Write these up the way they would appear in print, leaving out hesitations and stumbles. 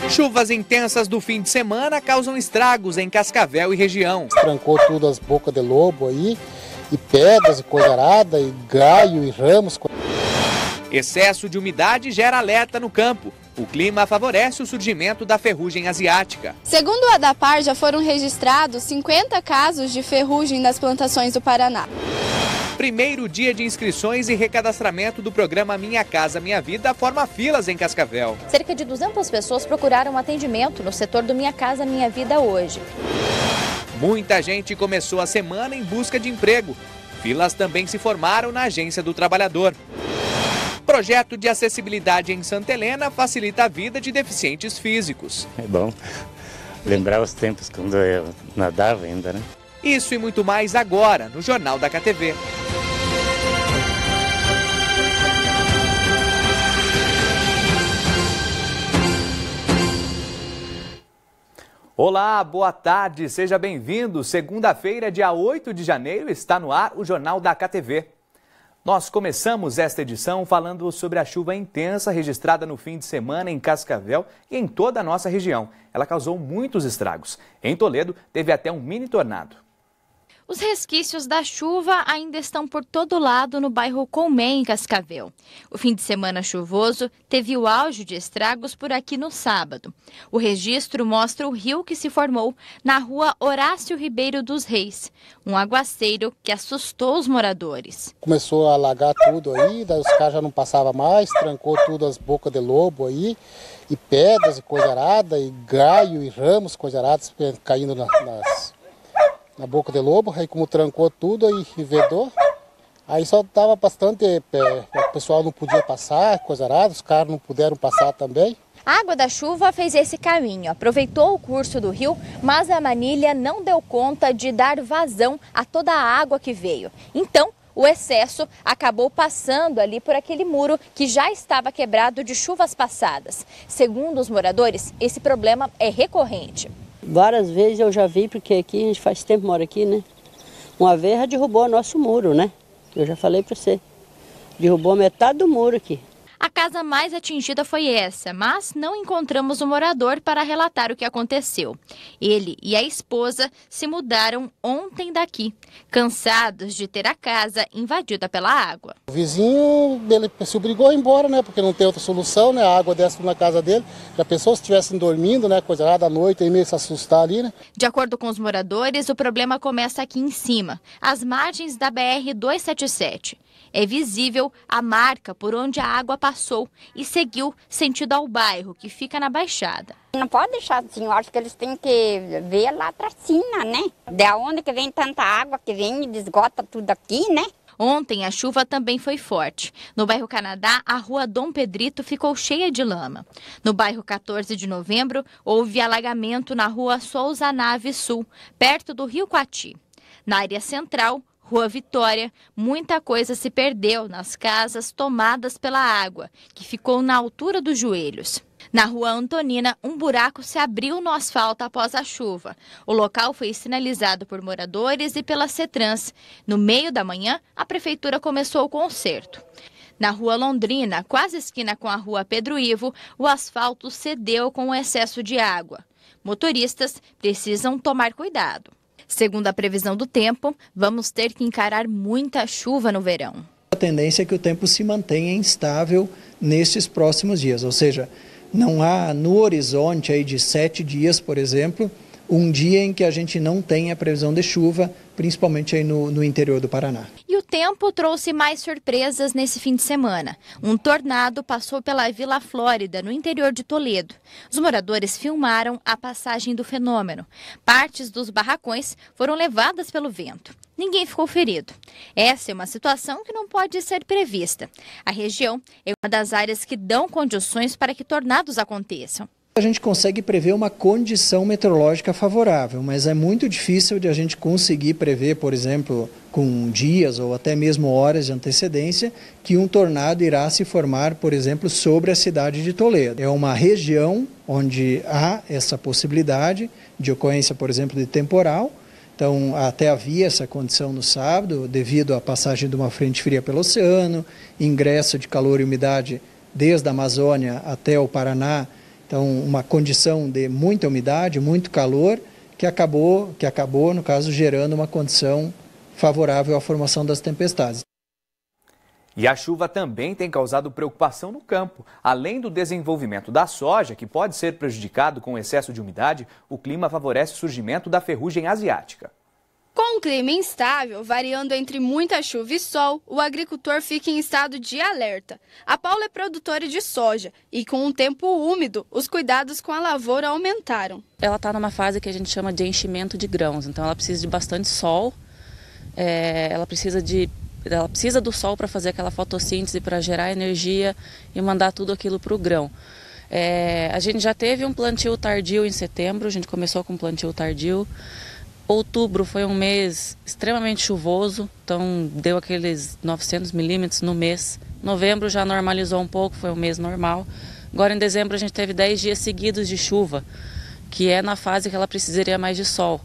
Chuvas intensas do fim de semana causam estragos em Cascavel e região. Trancou tudo as bocas de lobo aí, e pedras e coisa arada, e galho e ramos. Excesso de umidade gera alerta no campo. O clima favorece o surgimento da ferrugem asiática. Segundo o ADAPAR, já foram registrados 50 casos de ferrugem nas plantações do Paraná. Primeiro dia de inscrições e recadastramento do programa Minha Casa Minha Vida forma filas em Cascavel. Cerca de 200 pessoas procuraram atendimento no setor do Minha Casa Minha Vida hoje. Muita gente começou a semana em busca de emprego. Filas também se formaram na Agência do Trabalhador. Projeto de acessibilidade em Santa Helena facilita a vida de deficientes físicos. É bom lembrar os tempos quando eu nadava ainda, né? Isso e muito mais agora no Jornal da KTV. Olá, boa tarde, seja bem-vindo. Segunda-feira, dia 8 de janeiro, está no ar o Jornal da KTV. Nós começamos esta edição falando sobre a chuva intensa registrada no fim de semana em Cascavel e em toda a nossa região. Ela causou muitos estragos. Em Toledo, teve até um mini tornado. Os resquícios da chuva ainda estão por todo lado no bairro Colmé, em Cascavel. O fim de semana chuvoso teve o auge de estragos por aqui no sábado. O registro mostra o rio que se formou na rua Horácio Ribeiro dos Reis, um aguaceiro que assustou os moradores. Começou a alagar tudo aí, daí os caras já não passavam mais, trancou tudo as bocas de lobo aí, e pedras e coisa arada, e galho e ramos, coisa arada, caindo na boca de lobo. Aí como trancou tudo aí e vedou, aí só tava bastante, o pessoal não podia passar, coisa arada, os caras não puderam passar também. A água da chuva fez esse caminho, aproveitou o curso do rio, mas a manilha não deu conta de dar vazão a toda a água que veio. Então, o excesso acabou passando ali por aquele muro que já estava quebrado de chuvas passadas. Segundo os moradores, esse problema é recorrente. Várias vezes eu já vi, porque aqui a gente faz tempo mora aqui, né? Uma vez já derrubou o nosso muro, né? Eu já falei para você. Derrubou metade do muro aqui. A casa mais atingida foi essa, mas não encontramos o morador para relatar o que aconteceu. Ele e a esposa se mudaram ontem daqui, cansados de ter a casa invadida pela água. O vizinho, ele se obrigou a ir embora, né? Porque não tem outra solução, né? A água desce na casa dele. Já pensou se estivessem dormindo, né? Coisa lá da noite, aí meio se assustar ali, né? De acordo com os moradores, o problema começa aqui em cima, às margens da BR-277. É visível a marca por onde a água passou e seguiu sentido ao bairro, que fica na Baixada. Não pode deixar assim, eu acho que eles têm que ver lá pra cima, né? De onde que vem tanta água que vem e esgota tudo aqui, né? Ontem a chuva também foi forte. No bairro Canadá, a rua Dom Pedrito ficou cheia de lama. No bairro 14 de Novembro, houve alagamento na rua Souza Nave Sul, perto do Rio Coati. Na área central, Rua Vitória, muita coisa se perdeu nas casas tomadas pela água, que ficou na altura dos joelhos. Na Rua Antonina, um buraco se abriu no asfalto após a chuva. O local foi sinalizado por moradores e pela CETRANS. No meio da manhã, a prefeitura começou o conserto. Na Rua Londrina, quase esquina com a Rua Pedro Ivo, o asfalto cedeu com o excesso de água. Motoristas precisam tomar cuidado. Segundo a previsão do tempo, vamos ter que encarar muita chuva no verão. A tendência é que o tempo se mantenha instável nestes próximos dias, ou seja, não há no horizonte aí de 7 dias, por exemplo, um dia em que a gente não tenha previsão de chuva, principalmente aí no interior do Paraná. E o tempo trouxe mais surpresas nesse fim de semana. Um tornado passou pela Vila Flórida, no interior de Toledo. Os moradores filmaram a passagem do fenômeno. Partes dos barracões foram levadas pelo vento. Ninguém ficou ferido. Essa é uma situação que não pode ser prevista. A região é uma das áreas que dão condições para que tornados aconteçam. A gente consegue prever uma condição meteorológica favorável, mas é muito difícil de a gente conseguir prever, por exemplo, com dias ou até mesmo horas de antecedência, que um tornado irá se formar, por exemplo, sobre a cidade de Toledo. É uma região onde há essa possibilidade de ocorrência, por exemplo, de temporal. Então, até havia essa condição no sábado, devido à passagem de uma frente fria pelo oceano, ingresso de calor e umidade desde a Amazônia até o Paraná Então, uma condição de muita umidade, muito calor, que acabou, no caso, gerando uma condição favorável à formação das tempestades. E a chuva também tem causado preocupação no campo. Além do desenvolvimento da soja, que pode ser prejudicado com o excesso de umidade, o clima favorece o surgimento da ferrugem asiática. Com um clima instável, variando entre muita chuva e sol, o agricultor fica em estado de alerta. A Paula é produtora de soja e, com um tempo úmido, os cuidados com a lavoura aumentaram. Ela está numa fase que a gente chama de enchimento de grãos, então ela precisa de bastante sol, ela precisa do sol para fazer aquela fotossíntese, para gerar energia e mandar tudo aquilo para o grão. A gente já teve um plantio tardio em setembro, a gente começou com um plantio tardio. Outubro foi um mês extremamente chuvoso, então deu aqueles 900 milímetros no mês. Novembro já normalizou um pouco, foi um mês normal. Agora em dezembro a gente teve 10 dias seguidos de chuva, que é na fase que ela precisaria mais de sol.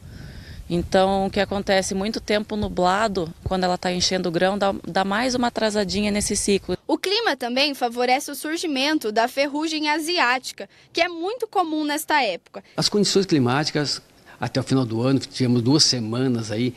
Então, o que acontece? Muito tempo nublado, quando ela está enchendo o grão, dá mais uma atrasadinha nesse ciclo. O clima também favorece o surgimento da ferrugem asiática, que é muito comum nesta época. As condições climáticas, até o final do ano, tivemos 2 semanas aí,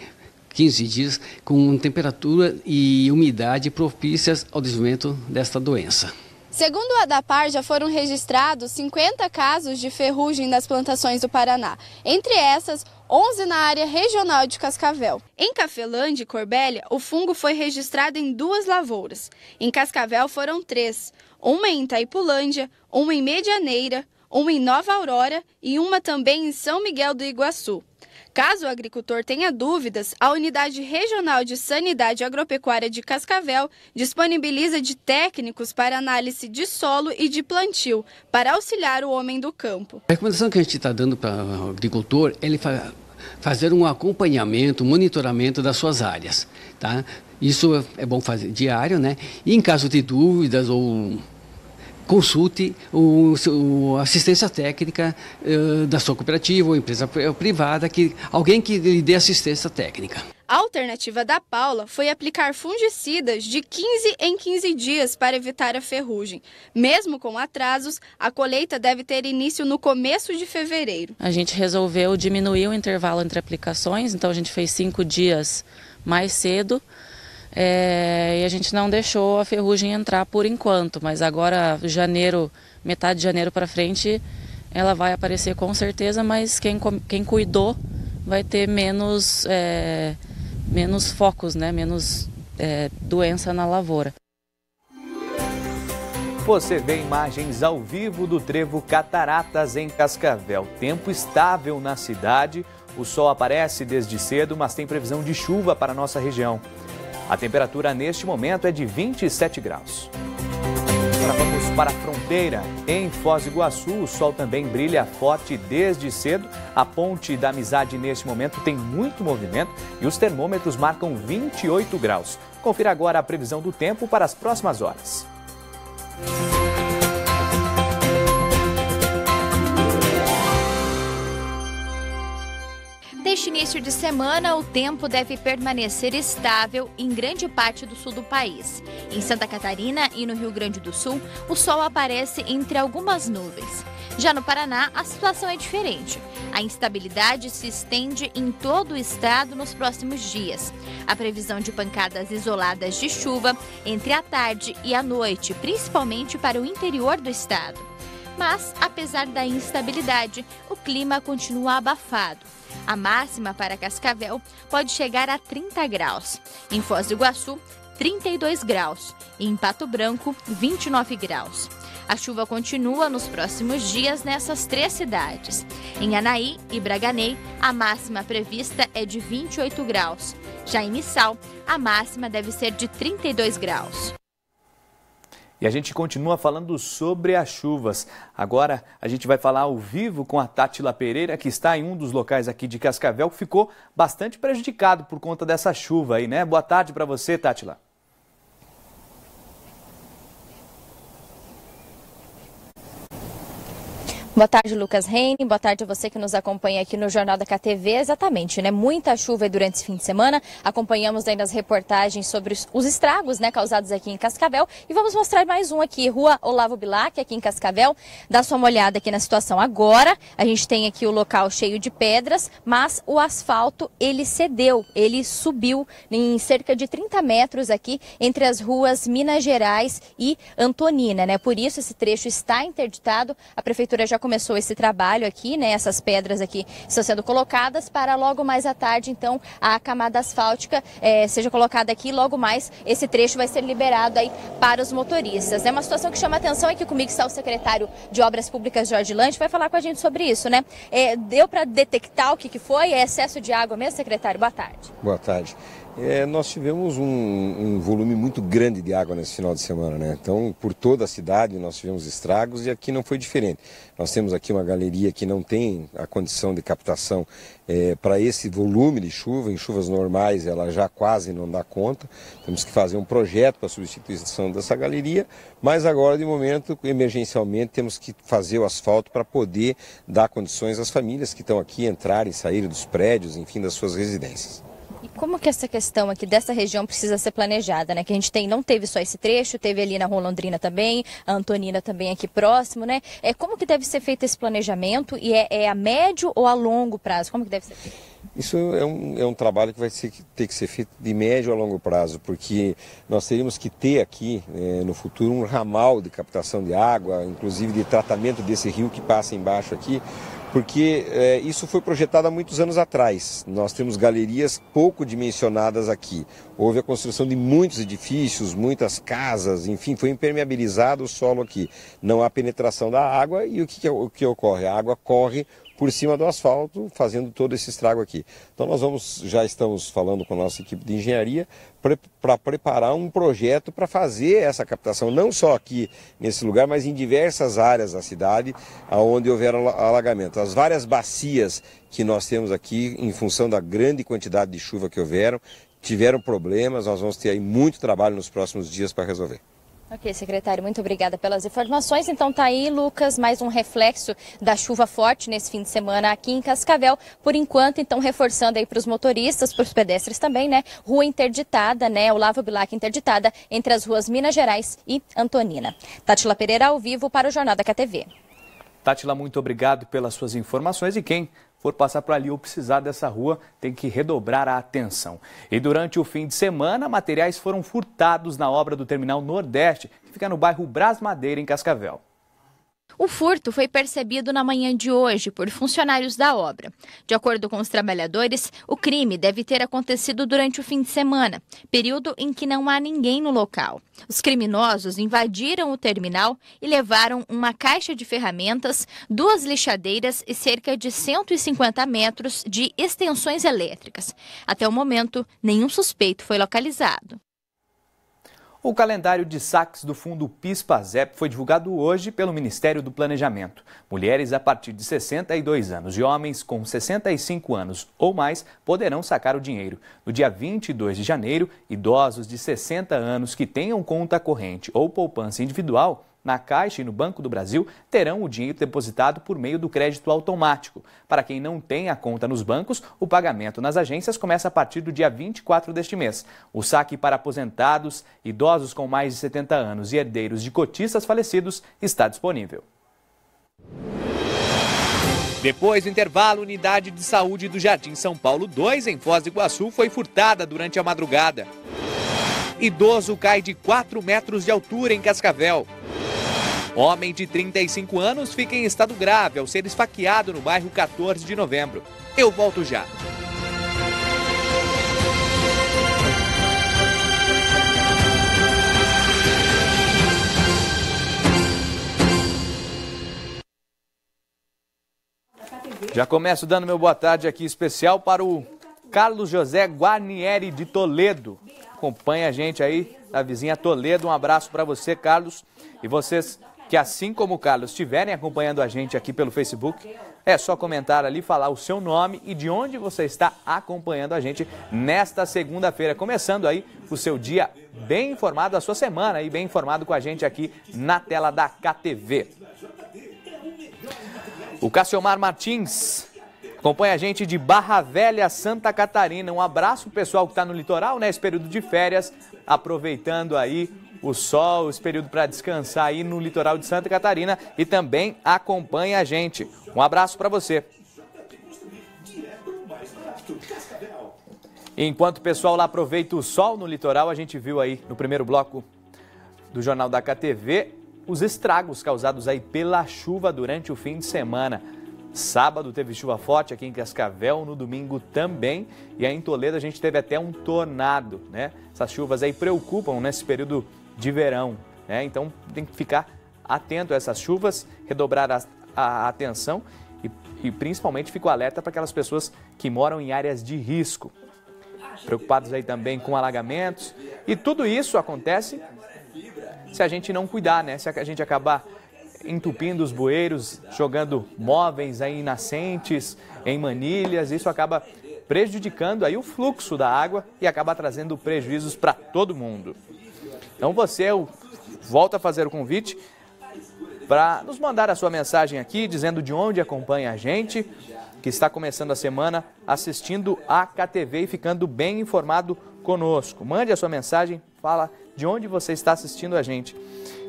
15 dias, com temperatura e umidade propícias ao desenvolvimento desta doença. Segundo o ADAPAR, já foram registrados 50 casos de ferrugem nas plantações do Paraná. Entre essas, 11 na área regional de Cascavel. Em Cafelândia e Corbélia, o fungo foi registrado em 2 lavouras. Em Cascavel foram 3, uma em Itaipulândia, uma em Medianeira, uma em Nova Aurora e uma também em São Miguel do Iguaçu. Caso o agricultor tenha dúvidas, a Unidade Regional de Sanidade Agropecuária de Cascavel disponibiliza de técnicos para análise de solo e de plantio, para auxiliar o homem do campo. A recomendação que a gente está dando para o agricultor é ele fazer um acompanhamento, um monitoramento das suas áreas. Tá? Isso é bom fazer diário, né? E em caso de dúvidas ou consulte a assistência técnica da sua cooperativa ou empresa privada, alguém que lhe dê assistência técnica. A alternativa da Paula foi aplicar fungicidas de 15 em 15 dias para evitar a ferrugem. Mesmo com atrasos, a colheita deve ter início no começo de fevereiro. A gente resolveu diminuir o intervalo entre aplicações, então a gente fez 5 dias mais cedo. E a gente não deixou a ferrugem entrar por enquanto, mas agora janeiro, metade de janeiro para frente, ela vai aparecer com certeza, mas quem cuidou vai ter menos focos, né? Menos doença na lavoura. Você vê imagens ao vivo do trevo Cataratas em Cascavel. Tempo estável na cidade, o sol aparece desde cedo, mas tem previsão de chuva para a nossa região. A temperatura neste momento é de 27 graus. Agora vamos para a fronteira. Em Foz do Iguaçu, o sol também brilha forte desde cedo. A Ponte da Amizade neste momento tem muito movimento e os termômetros marcam 28 graus. Confira agora a previsão do tempo para as próximas horas. Neste início de semana, o tempo deve permanecer estável em grande parte do sul do país. Em Santa Catarina e no Rio Grande do Sul, o sol aparece entre algumas nuvens. Já no Paraná, a situação é diferente. A instabilidade se estende em todo o estado nos próximos dias. A previsão de pancadas isoladas de chuva entre a tarde e a noite, principalmente para o interior do estado. Mas, apesar da instabilidade, o clima continua abafado. A máxima para Cascavel pode chegar a 30 graus. Em Foz do Iguaçu, 32 graus. E em Pato Branco, 29 graus. A chuva continua nos próximos dias nessas 3 cidades. Em Anaí e Braganey, a máxima prevista é de 28 graus. Já em Missal, a máxima deve ser de 32 graus. E a gente continua falando sobre as chuvas. Agora a gente vai falar ao vivo com a Tátila Pereira, que está em um dos locais aqui de Cascavel, que ficou bastante prejudicado por conta dessa chuva aí, né? Boa tarde para você, Tátila. Boa tarde, Lucas Reine. Boa tarde a você que nos acompanha aqui no Jornal da KTV. Exatamente, né? Muita chuva durante esse fim de semana. Acompanhamos ainda as reportagens sobre os estragos, né, causados aqui em Cascavel. E vamos mostrar mais um aqui, Rua Olavo Bilac, aqui em Cascavel. Dá só uma olhada aqui na situação agora. A gente tem aqui o local cheio de pedras, mas o asfalto, ele cedeu, ele subiu em cerca de 30 metros aqui entre as ruas Minas Gerais e Antonina, né? Por isso esse trecho está interditado. A prefeitura já começou esse trabalho aqui, né? Essas pedras aqui estão sendo colocadas para logo mais à tarde, então, a camada asfáltica seja colocada aqui. Logo mais, esse trecho vai ser liberado aí para os motoristas. É uma situação que chama atenção. Aqui comigo está o secretário de Obras Públicas, Jorge Lante, vai falar com a gente sobre isso, né? Deu para detectar o que foi? É excesso de água mesmo, secretário? Boa tarde. Boa tarde. Nós tivemos um volume muito grande de água nesse final de semana, né? Então, por toda a cidade nós tivemos estragos e aqui não foi diferente. Nós temos aqui uma galeria que não tem a condição de captação para esse volume de chuva. Em chuvas normais ela já quase não dá conta. Temos que fazer um projeto para a substituição dessa galeria, mas agora, de momento, emergencialmente, temos que fazer o asfalto para poder dar condições às famílias que estão aqui entrarem e saírem dos prédios, enfim, das suas residências. E como que essa questão aqui dessa região precisa ser planejada, né? Que a gente não teve só esse trecho, teve ali na Rua Londrina também, a Antonina também aqui próximo, né? Como que deve ser feito esse planejamento e é a médio ou a longo prazo? Como que deve ser feito? Isso é um trabalho que vai ter que ser feito de médio a longo prazo, porque nós teríamos que ter aqui, no futuro, um ramal de captação de água, inclusive de tratamento desse rio que passa embaixo aqui, porque isso foi projetado há muitos anos atrás. Nós temos galerias pouco dimensionadas aqui. Houve a construção de muitos edifícios, muitas casas, enfim, foi impermeabilizado o solo aqui. Não há penetração da água e o que ocorre? A água corre por cima do asfalto, fazendo todo esse estrago aqui. Então já estamos falando com a nossa equipe de engenharia para preparar um projeto para fazer essa captação, não só aqui nesse lugar, mas em diversas áreas da cidade, onde houver alagamento. As várias bacias que nós temos aqui, em função da grande quantidade de chuva que tiveram problemas. Nós vamos ter aí muito trabalho nos próximos dias para resolver. Ok, secretário, muito obrigada pelas informações. Então tá aí, Lucas, mais um reflexo da chuva forte nesse fim de semana aqui em Cascavel. Por enquanto, então, reforçando aí para os motoristas, para os pedestres também, né? Rua interditada, né? Olavo Bilac interditada entre as ruas Minas Gerais e Antonina. Tátila Pereira, ao vivo para o Jornal da KTV. Tátila, muito obrigado pelas suas informações e quem for passar por ali ou precisar dessa rua, tem que redobrar a atenção. E durante o fim de semana, materiais foram furtados na obra do Terminal Nordeste, que fica no bairro Brás Madeira, em Cascavel. O furto foi percebido na manhã de hoje por funcionários da obra. De acordo com os trabalhadores, o crime deve ter acontecido durante o fim de semana, período em que não há ninguém no local. Os criminosos invadiram o terminal e levaram uma caixa de ferramentas, 2 lixadeiras e cerca de 150 metros de extensões elétricas. Até o momento, nenhum suspeito foi localizado. O calendário de saques do Fundo PIS/PASEP foi divulgado hoje pelo Ministério do Planejamento. Mulheres a partir de 62 anos e homens com 65 anos ou mais poderão sacar o dinheiro. No dia 22 de janeiro, idosos de 60 anos que tenham conta corrente ou poupança individual na Caixa e no Banco do Brasil terão o dinheiro depositado por meio do crédito automático. Para quem não tem a conta nos bancos, o pagamento nas agências começa a partir do dia 24 deste mês. O saque para aposentados, idosos com mais de 70 anos e herdeiros de cotistas falecidos está disponível. Depois do intervalo, a unidade de saúde do Jardim São Paulo 2, em Foz do Iguaçu, foi furtada durante a madrugada. Idoso cai de 4 metros de altura em Cascavel. Homem de 35 anos fica em estado grave ao ser esfaqueado no bairro 14 de Novembro. Eu volto já. Já começo dando meu boa tarde aqui especial para o Carlos José Guarnieri de Toledo. Acompanha a gente aí, da vizinha Toledo. Um abraço para você, Carlos. E vocês que, assim como o Carlos, estiverem acompanhando a gente aqui pelo Facebook, é só comentar ali, falar o seu nome e de onde você está acompanhando a gente nesta segunda-feira. Começando aí o seu dia bem informado, a sua semana aí bem informado com a gente aqui na tela da KTV. O Cassiomar Martins acompanha a gente de Barra Velha, Santa Catarina. Um abraço pessoal que está no litoral, né? Esse período de férias, aproveitando aí o sol, esse período para descansar aí no litoral de Santa Catarina e também acompanha a gente. Um abraço para você. Enquanto o pessoal lá aproveita o sol no litoral, a gente viu aí no primeiro bloco do Jornal da KTV os estragos causados aí pela chuva durante o fim de semana. Sábado teve chuva forte aqui em Cascavel, no domingo também, e aí em Toledo a gente teve até um tornado, né? Essas chuvas aí preocupam nesse período de verão, né? Então tem que ficar atento a essas chuvas, redobrar a atenção e principalmente fico alerta para aquelas pessoas que moram em áreas de risco. Preocupados aí também com alagamentos, e tudo isso acontece se a gente não cuidar, né? Se a gente acabar entupindo os bueiros, jogando móveis aí em nascentes, em manilhas, isso acaba prejudicando aí o fluxo da água e acaba trazendo prejuízos para todo mundo. Então eu volto a fazer o convite para nos mandar a sua mensagem aqui, dizendo de onde acompanha a gente, que está começando a semana assistindo a KTV e ficando bem informado conosco. Mande a sua mensagem, fala de onde você está assistindo a gente.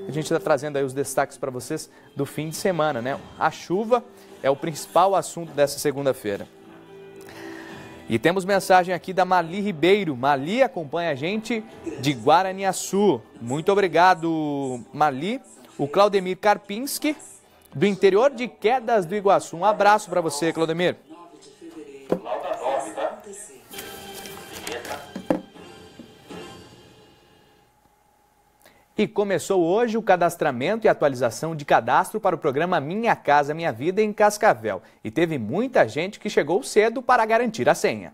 A gente está trazendo aí os destaques para vocês do fim de semana, né? A chuva é o principal assunto dessa segunda-feira. E temos mensagem aqui da Mali Ribeiro. Mali acompanha a gente de Guaraniaçu. Muito obrigado, Mali. O Claudemir Karpinski, do interior de Quedas do Iguaçu. Um abraço para você, Claudemir. E começou hoje o cadastramento e atualização de cadastro para o programa Minha Casa Minha Vida em Cascavel. E teve muita gente que chegou cedo para garantir a senha.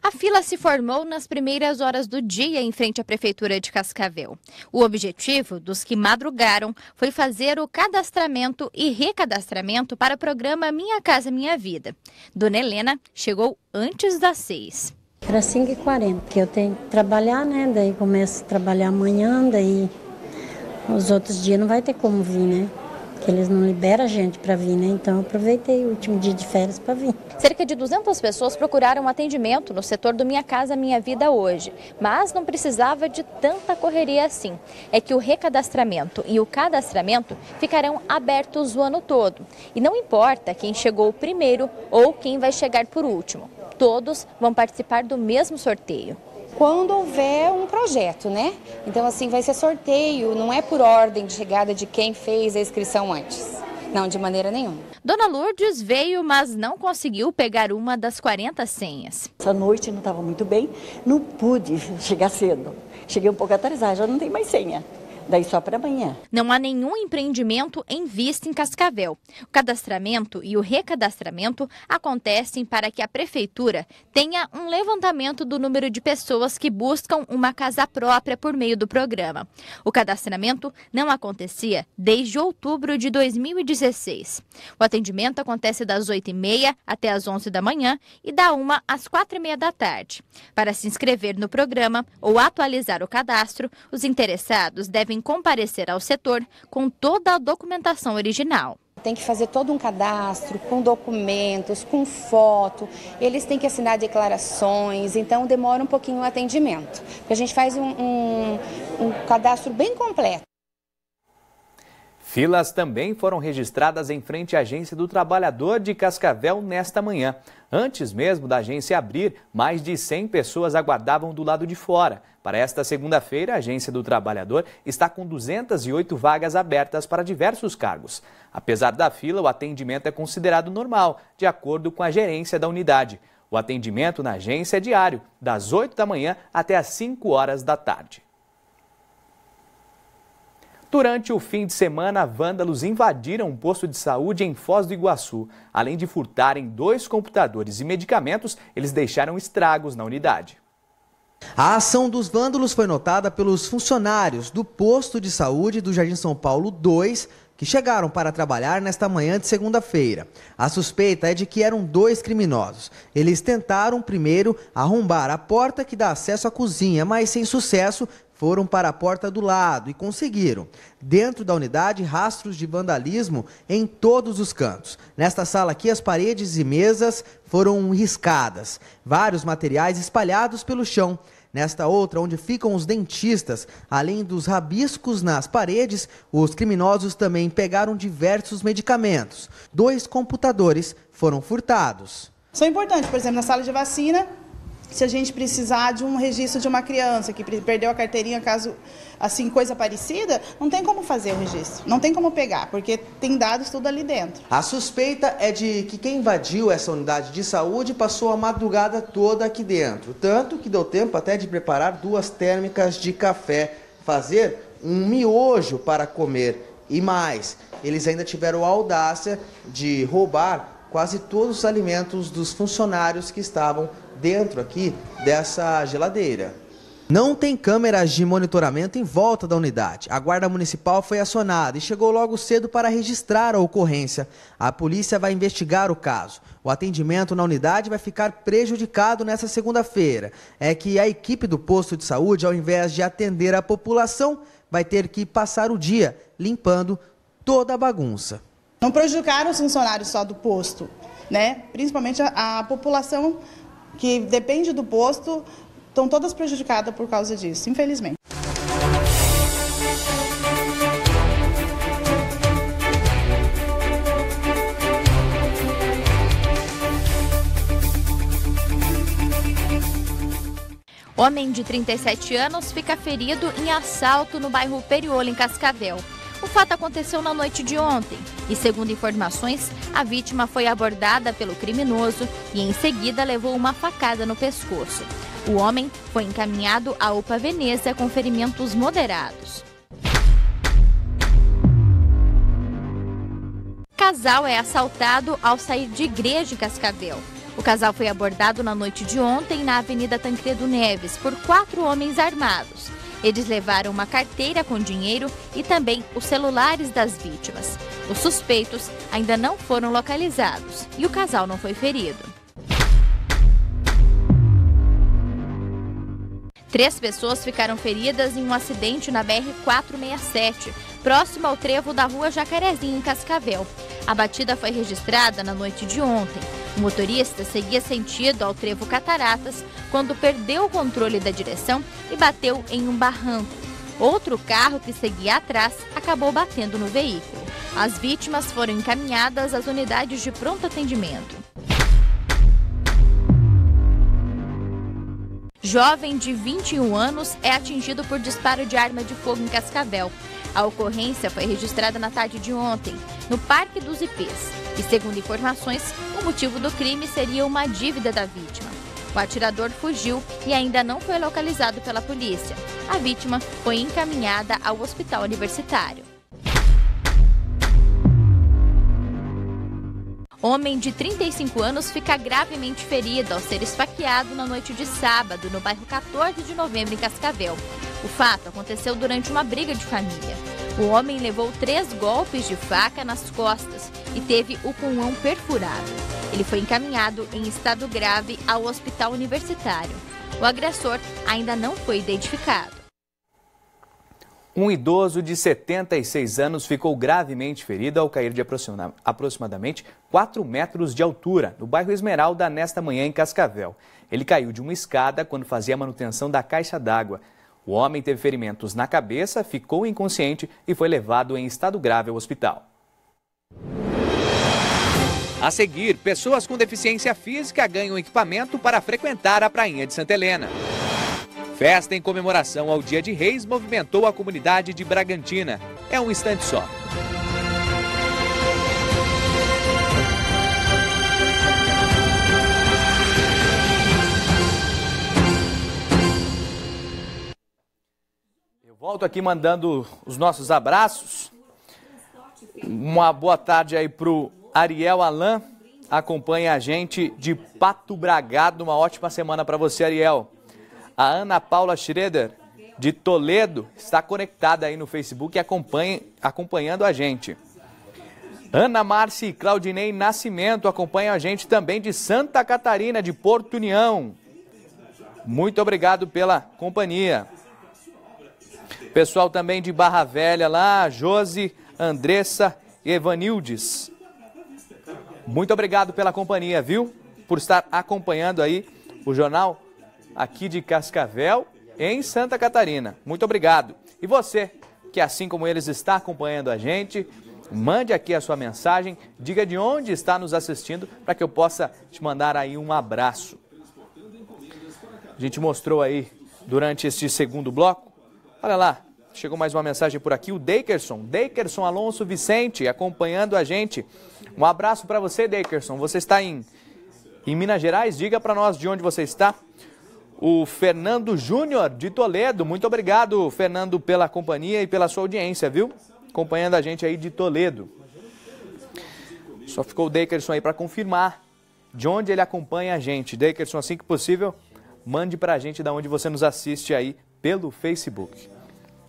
A fila se formou nas primeiras horas do dia em frente à Prefeitura de Cascavel. O objetivo dos que madrugaram foi fazer o cadastramento e recadastramento para o programa Minha Casa Minha Vida. Dona Helena chegou antes das 6. Era 5h40, porque eu tenho que trabalhar, né? Daí começo a trabalhar amanhã, daí os outros dias não vai ter como vir, né? Porque eles não liberam a gente para vir, né? Então eu aproveitei o último dia de férias para vir. Cerca de 200 pessoas procuraram atendimento no setor do Minha Casa Minha Vida hoje, mas não precisava de tanta correria assim. É que o recadastramento e o cadastramento ficarão abertos o ano todo. E não importa quem chegou primeiro ou quem vai chegar por último. Todos vão participar do mesmo sorteio. Quando houver um projeto, né? Então, assim, vai ser sorteio, não é por ordem de chegada de quem fez a inscrição antes. Não, de maneira nenhuma. Dona Lourdes veio, mas não conseguiu pegar uma das 40 senhas. Essa noite não estava muito bem, não pude chegar cedo. Cheguei um pouco atrasada, já não tem mais senha. Daí só para amanhã. Não há nenhum empreendimento em vista em Cascavel. O cadastramento e o recadastramento acontecem para que a Prefeitura tenha um levantamento do número de pessoas que buscam uma casa própria por meio do programa. O cadastramento não acontecia desde outubro de 2016. O atendimento acontece das 8h30 até as 11 da manhã e da 1 às 4h30 da tarde. Para se inscrever no programa ou atualizar o cadastro, os interessados devem comparecer ao setor com toda a documentação original. Tem que fazer todo um cadastro com documentos, com foto, eles têm que assinar declarações, então demora um pouquinho o atendimento. Porque a gente faz um cadastro bem completo. Filas também foram registradas em frente à Agência do Trabalhador de Cascavel nesta manhã. Antes mesmo da agência abrir, mais de 100 pessoas aguardavam do lado de fora. Para esta segunda-feira, a Agência do Trabalhador está com 208 vagas abertas para diversos cargos. Apesar da fila, o atendimento é considerado normal, de acordo com a gerência da unidade. O atendimento na agência é diário, das 8 da manhã até as 5 horas da tarde. Durante o fim de semana, vândalos invadiram um posto de saúde em Foz do Iguaçu. Além de furtarem 2 computadores e medicamentos, eles deixaram estragos na unidade. A ação dos vândalos foi notada pelos funcionários do posto de saúde do Jardim São Paulo 2, que chegaram para trabalhar nesta manhã de segunda-feira. A suspeita é de que eram 2 criminosos. Eles tentaram primeiro arrombar a porta que dá acesso à cozinha, mas sem sucesso, foram para a porta do lado e conseguiram. Dentro da unidade, rastros de vandalismo em todos os cantos. Nesta sala aqui, as paredes e mesas foram riscadas. Vários materiais espalhados pelo chão. Nesta outra, onde ficam os dentistas, além dos rabiscos nas paredes, os criminosos também pegaram diversos medicamentos. 2 computadores foram furtados. São importantes, por exemplo, na sala de vacina, se a gente precisar de um registro de uma criança que perdeu a carteirinha, caso assim, coisa parecida, não tem como fazer o registro, não tem como pegar, porque tem dados tudo ali dentro. A suspeita é de que quem invadiu essa unidade de saúde passou a madrugada toda aqui dentro, tanto que deu tempo até de preparar 2 térmicas de café, fazer um miojo para comer e mais. Eles ainda tiveram a audácia de roubar quase todos os alimentos dos funcionários que estavam dentro aqui dessa geladeira. Não tem câmeras de monitoramento em volta da unidade. A Guarda Municipal foi acionada e chegou logo cedo para registrar a ocorrência. A polícia vai investigar o caso. O atendimento na unidade vai ficar prejudicado nesta segunda-feira. É que a equipe do posto de saúde, ao invés de atender a população, vai ter que passar o dia limpando toda a bagunça. Não prejudicaram os funcionários só do posto, né? Principalmente a população que depende do posto, estão todas prejudicadas por causa disso, infelizmente. Homem de 37 anos fica ferido em assalto no bairro Periolo, em Cascavel. O fato aconteceu na noite de ontem e, segundo informações, a vítima foi abordada pelo criminoso e, em seguida, levou uma facada no pescoço. O homem foi encaminhado à UPA Veneza com ferimentos moderados. Casal é assaltado ao sair de igreja em Cascavel. O casal foi abordado na noite de ontem na Avenida Tancredo Neves por 4 homens armados. Eles levaram uma carteira com dinheiro e também os celulares das vítimas. Os suspeitos ainda não foram localizados e o casal não foi ferido. 3 pessoas ficaram feridas em um acidente na BR-467, próximo ao trevo da Rua Jacarezinho, em Cascavel. A batida foi registrada na noite de ontem. O motorista seguia sentido ao trevo Cataratas quando perdeu o controle da direção e bateu em um barranco. Outro carro que seguia atrás acabou batendo no veículo. As vítimas foram encaminhadas às unidades de pronto atendimento. Jovem de 21 anos é atingido por disparo de arma de fogo em Cascavel. A ocorrência foi registrada na tarde de ontem, no Parque dos Ipês. E, segundo informações, o motivo do crime seria uma dívida da vítima. O atirador fugiu e ainda não foi localizado pela polícia. A vítima foi encaminhada ao hospital universitário. Homem de 35 anos fica gravemente ferido ao ser esfaqueado na noite de sábado, no bairro 14 de Novembro, em Cascavel. O fato aconteceu durante uma briga de família. O homem levou 3 golpes de faca nas costas e teve o pulmão perfurado. Ele foi encaminhado em estado grave ao hospital universitário. O agressor ainda não foi identificado. Um idoso de 76 anos ficou gravemente ferido ao cair de aproximadamente 4 metros de altura, no bairro Esmeralda, nesta manhã em Cascavel. Ele caiu de uma escada quando fazia a manutenção da caixa d'água. O homem teve ferimentos na cabeça, ficou inconsciente e foi levado em estado grave ao hospital. A seguir, pessoas com deficiência física ganham equipamento para frequentar a Prainha de Santa Helena. Festa em comemoração ao Dia de Reis movimentou a comunidade de Bragantina. É um instante só. Eu volto aqui mandando os nossos abraços. Uma boa tarde aí pro Ariel Alain, acompanha a gente de Pato Bragado. Uma ótima semana para você, Ariel. A Ana Paula Schroeder, de Toledo, está conectada aí no Facebook e acompanhando a gente. Ana Márcia e Claudinei Nascimento acompanham a gente também de Santa Catarina, de Porto União. Muito obrigado pela companhia. Pessoal também de Barra Velha lá, Josi, Andressa e Evanildes. Muito obrigado pela companhia, viu? Por estar acompanhando aí o jornal aqui de Cascavel, em Santa Catarina. Muito obrigado. E você, que assim como eles está acompanhando a gente, mande aqui a sua mensagem, diga de onde está nos assistindo para que eu possa te mandar aí um abraço. A gente mostrou aí durante este segundo bloco. Olha lá, chegou mais uma mensagem por aqui, o Deikerson Alonso Vicente acompanhando a gente. Um abraço para você, Deikerson. Você está em Minas Gerais? Diga para nós de onde você está. O Fernando Júnior de Toledo. Muito obrigado, Fernando, pela companhia e pela sua audiência, viu? Acompanhando a gente aí de Toledo. Só ficou o Deikerson aí para confirmar de onde ele acompanha a gente. Deikerson, assim que possível, mande para a gente de onde você nos assiste aí pelo Facebook.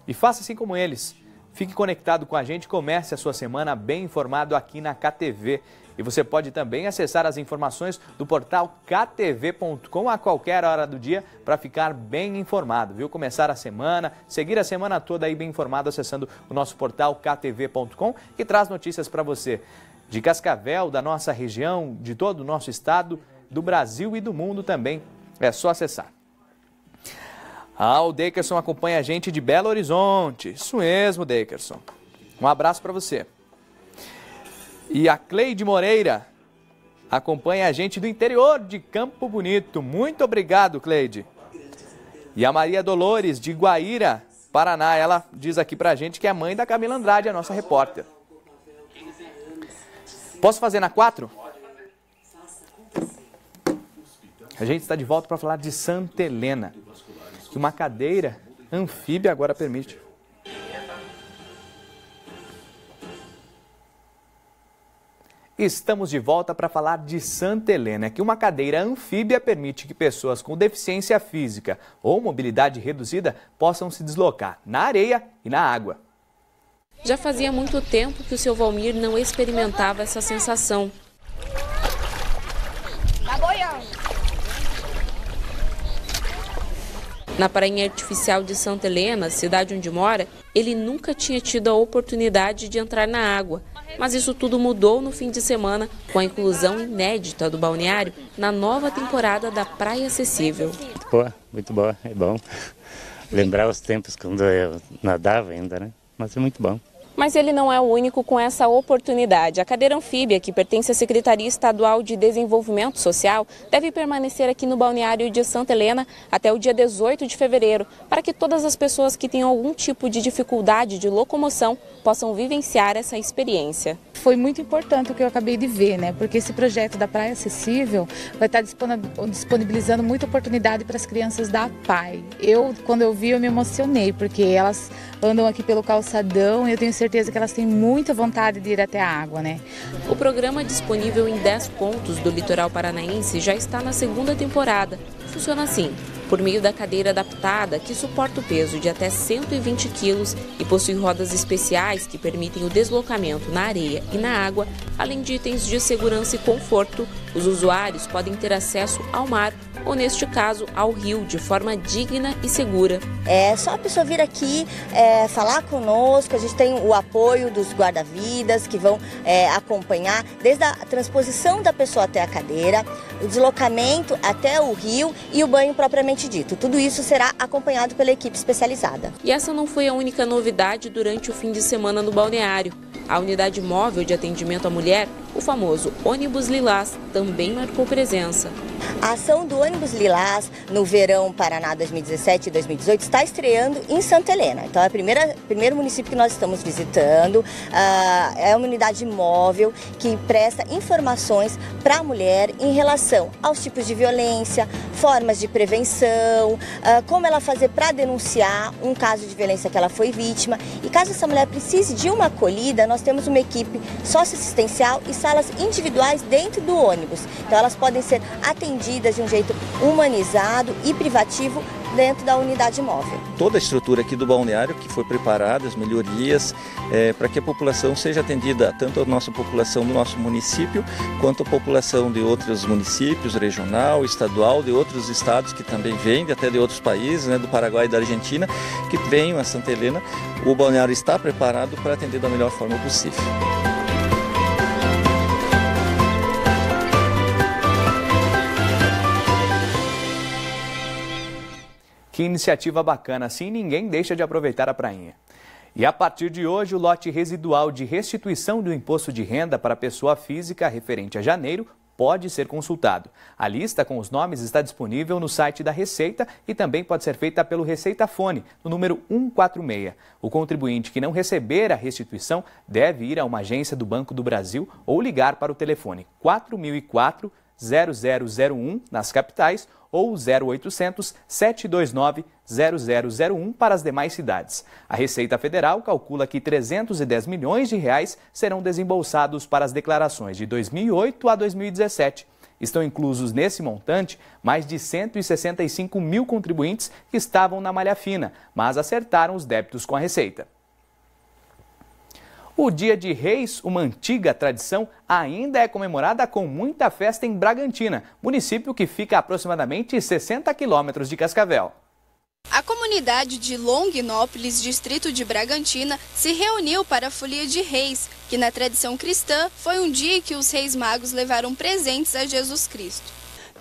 E faça assim como eles. Fique conectado com a gente, comece a sua semana bem informado aqui na KTV. E você pode também acessar as informações do portal ktv.com a qualquer hora do dia para ficar bem informado, viu? Começar a semana, seguir a semana toda aí bem informado acessando o nosso portal ktv.com, que traz notícias para você de Cascavel, da nossa região, de todo o nosso estado, do Brasil e do mundo também. É só acessar. O Deikerson acompanha a gente de Belo Horizonte. Isso mesmo, Deikerson. Um abraço para você. E a Cleide Moreira acompanha a gente do interior de Campo Bonito. Muito obrigado, Cleide. E a Maria Dolores de Guaíra, Paraná. Ela diz aqui pra gente que é a mãe da Camila Andrade, a nossa repórter. Posso fazer na 4? A gente está de volta para falar de Santa Helena. Que uma cadeira anfíbia agora permite. Estamos de volta para falar de Santa Helena, que uma cadeira anfíbia permite que pessoas com deficiência física ou mobilidade reduzida possam se deslocar na areia e na água. Já fazia muito tempo que o seu Valmir não experimentava essa sensação. Tá boiando. Na prainha artificial de Santa Helena, cidade onde mora, ele nunca tinha tido a oportunidade de entrar na água. Mas isso tudo mudou no fim de semana com a inclusão inédita do balneário na nova temporada da Praia Acessível. Muito boa, é bom. Lembrar os tempos quando eu nadava ainda, né? Mas é muito bom. Mas ele não é o único com essa oportunidade. A cadeira anfíbia, que pertence à Secretaria Estadual de Desenvolvimento Social, deve permanecer aqui no balneário de Santa Helena até o dia 18 de fevereiro, para que todas as pessoas que tenham algum tipo de dificuldade de locomoção possam vivenciar essa experiência. Foi muito importante o que eu acabei de ver, né? Porque esse projeto da Praia Acessível vai estar disponibilizando muita oportunidade para as crianças da PAI. Quando eu vi, eu me emocionei, porque elas andam aqui pelo calçadão e eu tenho certeza que elas têm muita vontade de ir até a água, né? O programa, disponível em 10 pontos do litoral paranaense, já está na segunda temporada. Funciona assim: por meio da cadeira adaptada, que suporta o peso de até 120 quilos e possui rodas especiais que permitem o deslocamento na areia e na água, além de itens de segurança e conforto, os usuários podem ter acesso ao mar, ou neste caso, ao rio, de forma digna e segura. É só a pessoa vir aqui, falar conosco, a gente tem o apoio dos guarda-vidas que vão acompanhar, desde a transposição da pessoa até a cadeira, o deslocamento até o rio e o banho propriamente dito. Tudo isso será acompanhado pela equipe especializada. E essa não foi a única novidade durante o fim de semana no balneário. A unidade móvel de atendimento à mulher, o famoso ônibus Lilás, também marcou presença. A ação do ônibus Lilás no verão Paraná 2017 e 2018 está estreando em Santa Helena. Então é o primeiro município que nós estamos visitando. É uma unidade móvel que presta informações para a mulher em relação aos tipos de violência, formas de prevenção, como ela fazer para denunciar um caso de violência que ela foi vítima. E caso essa mulher precise de uma acolhida, nós temos uma equipe socioassistencial e salas individuais dentro do ônibus. Então elas podem ser atendidas de um jeito humanizado e privativo dentro da unidade móvel. Toda a estrutura aqui do balneário que foi preparada, as melhorias, para que a população seja atendida, tanto a nossa população do nosso município, quanto a população de outros municípios, regional, estadual, de outros estados que também vêm, até de outros países, né, do Paraguai e da Argentina, que venham a Santa Helena. O balneário está preparado para atender da melhor forma possível. Que iniciativa bacana, assim ninguém deixa de aproveitar a prainha. E a partir de hoje, o lote residual de restituição do imposto de renda para pessoa física referente a janeiro pode ser consultado. A lista com os nomes está disponível no site da Receita e também pode ser feita pelo Receita Fone, no número 146. O contribuinte que não receber a restituição deve ir a uma agência do Banco do Brasil ou ligar para o telefone 4004-0001 nas capitais ou 0800 729 0001 para as demais cidades. A Receita Federal calcula que 310 milhões de reais serão desembolsados para as declarações de 2008 a 2017. Estão inclusos nesse montante mais de 165 mil contribuintes que estavam na malha fina, mas acertaram os débitos com a Receita. O Dia de Reis, uma antiga tradição, ainda é comemorada com muita festa em Bragantina, município que fica a aproximadamente 60 quilômetros de Cascavel. A comunidade de Longinópolis, distrito de Bragantina, se reuniu para a Folia de Reis, que na tradição cristã foi um dia que os reis magos levaram presentes a Jesus Cristo.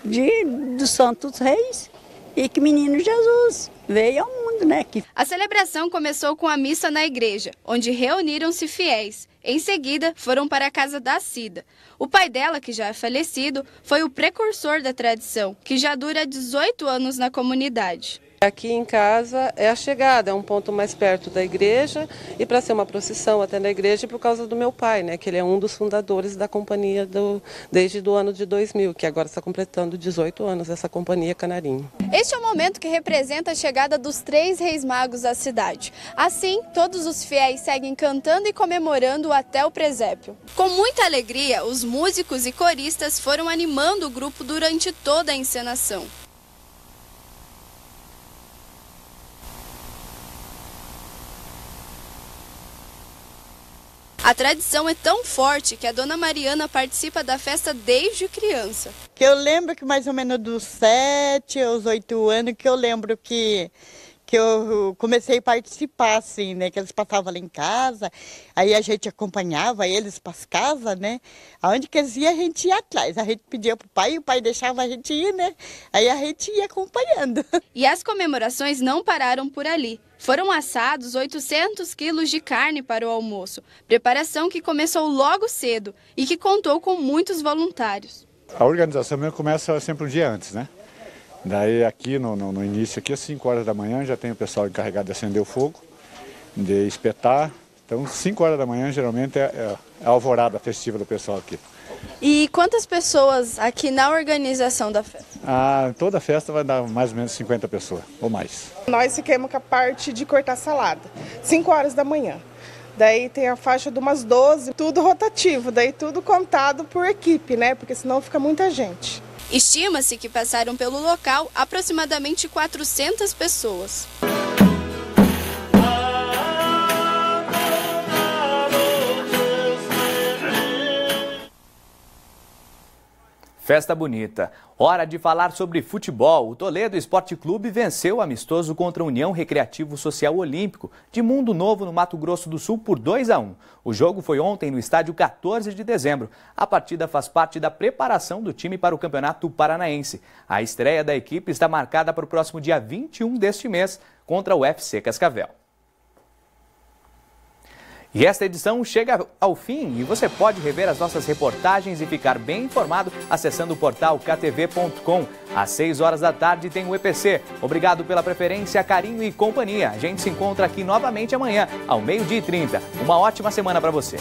Dia dos Santos Reis e que menino Jesus veio ao mundo, né? A celebração começou com a missa na igreja, onde reuniram-se fiéis. Em seguida, foram para a casa da Cida. O pai dela, que já é falecido, foi o precursor da tradição, que já dura 18 anos na comunidade. Aqui em casa é a chegada, é um ponto mais perto da igreja e para ser uma procissão até na igreja por causa do meu pai, né, que ele é um dos fundadores da companhia desde o ano de 2000, que agora está completando 18 anos, essa companhia Canarinho. Este é o momento que representa a chegada dos 3 reis magos à cidade. Assim, todos os fiéis seguem cantando e comemorando até o presépio. Com muita alegria, os músicos e coristas foram animando o grupo durante toda a encenação. A tradição é tão forte que a dona Mariana participa da festa desde criança. Que eu lembro que mais ou menos dos 7 aos 8 anos, que eu lembro que eu comecei a participar, assim, né? Que eles passavam lá em casa, aí a gente acompanhava eles para as casas, né? Aonde que eles iam, a gente ia atrás. A gente pedia para o pai e o pai deixava a gente ir, né? Aí a gente ia acompanhando. E as comemorações não pararam por ali. Foram assados 800 quilos de carne para o almoço, preparação que começou logo cedo e que contou com muitos voluntários. A organização mesmo começa sempre um dia antes, né? Daí aqui no início, aqui às 5 horas da manhã, já tem o pessoal encarregado de acender o fogo, de espetar. Então 5 horas da manhã geralmente é a alvorada festiva do pessoal aqui. E quantas pessoas aqui na organização da festa? Toda a festa vai dar mais ou menos 50 pessoas, ou mais. Nós ficamos com a parte de cortar salada, 5 horas da manhã. Daí tem a faixa de umas 12, tudo rotativo, daí tudo contado por equipe, né? Porque senão fica muita gente. Estima-se que passaram pelo local aproximadamente 400 pessoas. Festa bonita. Hora de falar sobre futebol. O Toledo Esporte Clube venceu o amistoso contra a União Recreativo Social Olímpico de Mundo Novo, no Mato Grosso do Sul, por 2-1. O jogo foi ontem no estádio 14 de dezembro. A partida faz parte da preparação do time para o Campeonato Paranaense. A estreia da equipe está marcada para o próximo dia 21 deste mês, contra o UFC Cascavel. E esta edição chega ao fim e você pode rever as nossas reportagens e ficar bem informado acessando o portal ktv.com. Às 6 horas da tarde tem o EPC. Obrigado pela preferência, carinho e companhia. A gente se encontra aqui novamente amanhã, ao 12h30. Uma ótima semana para você.